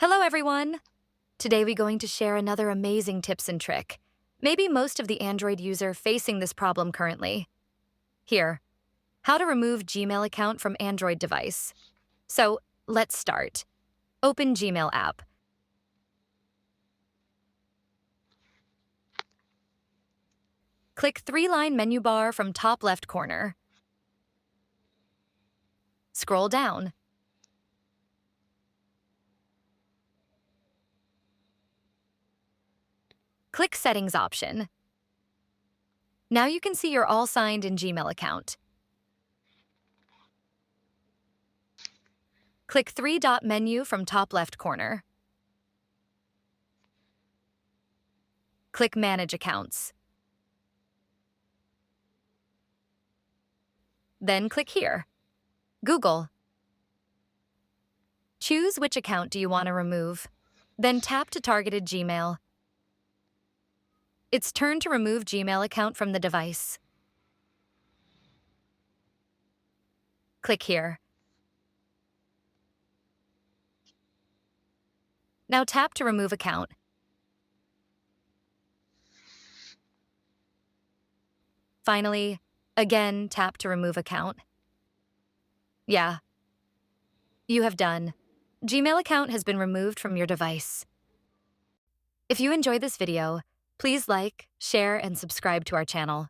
Hello, everyone! Today we're going to share another amazing tips and trick. Maybe most of the Android user facing this problem currently. Here, how to remove Gmail account from Android device. So, let's start. Open Gmail app. Click three-line menu bar from top left corner. Scroll down. Click Settings option. Now you can see you're all signed in Gmail account. Click three-dot menu from top left corner. Click Manage Accounts. Then click here. Google. Choose which account do you want to remove. Then tap to targeted Gmail. It's turn to remove Gmail account from the device. Click here. Now tap to remove account. Finally, again tap to remove account. Yeah. You have done. Gmail account has been removed from your device. If you enjoyed this video, please like, share, and subscribe to our channel.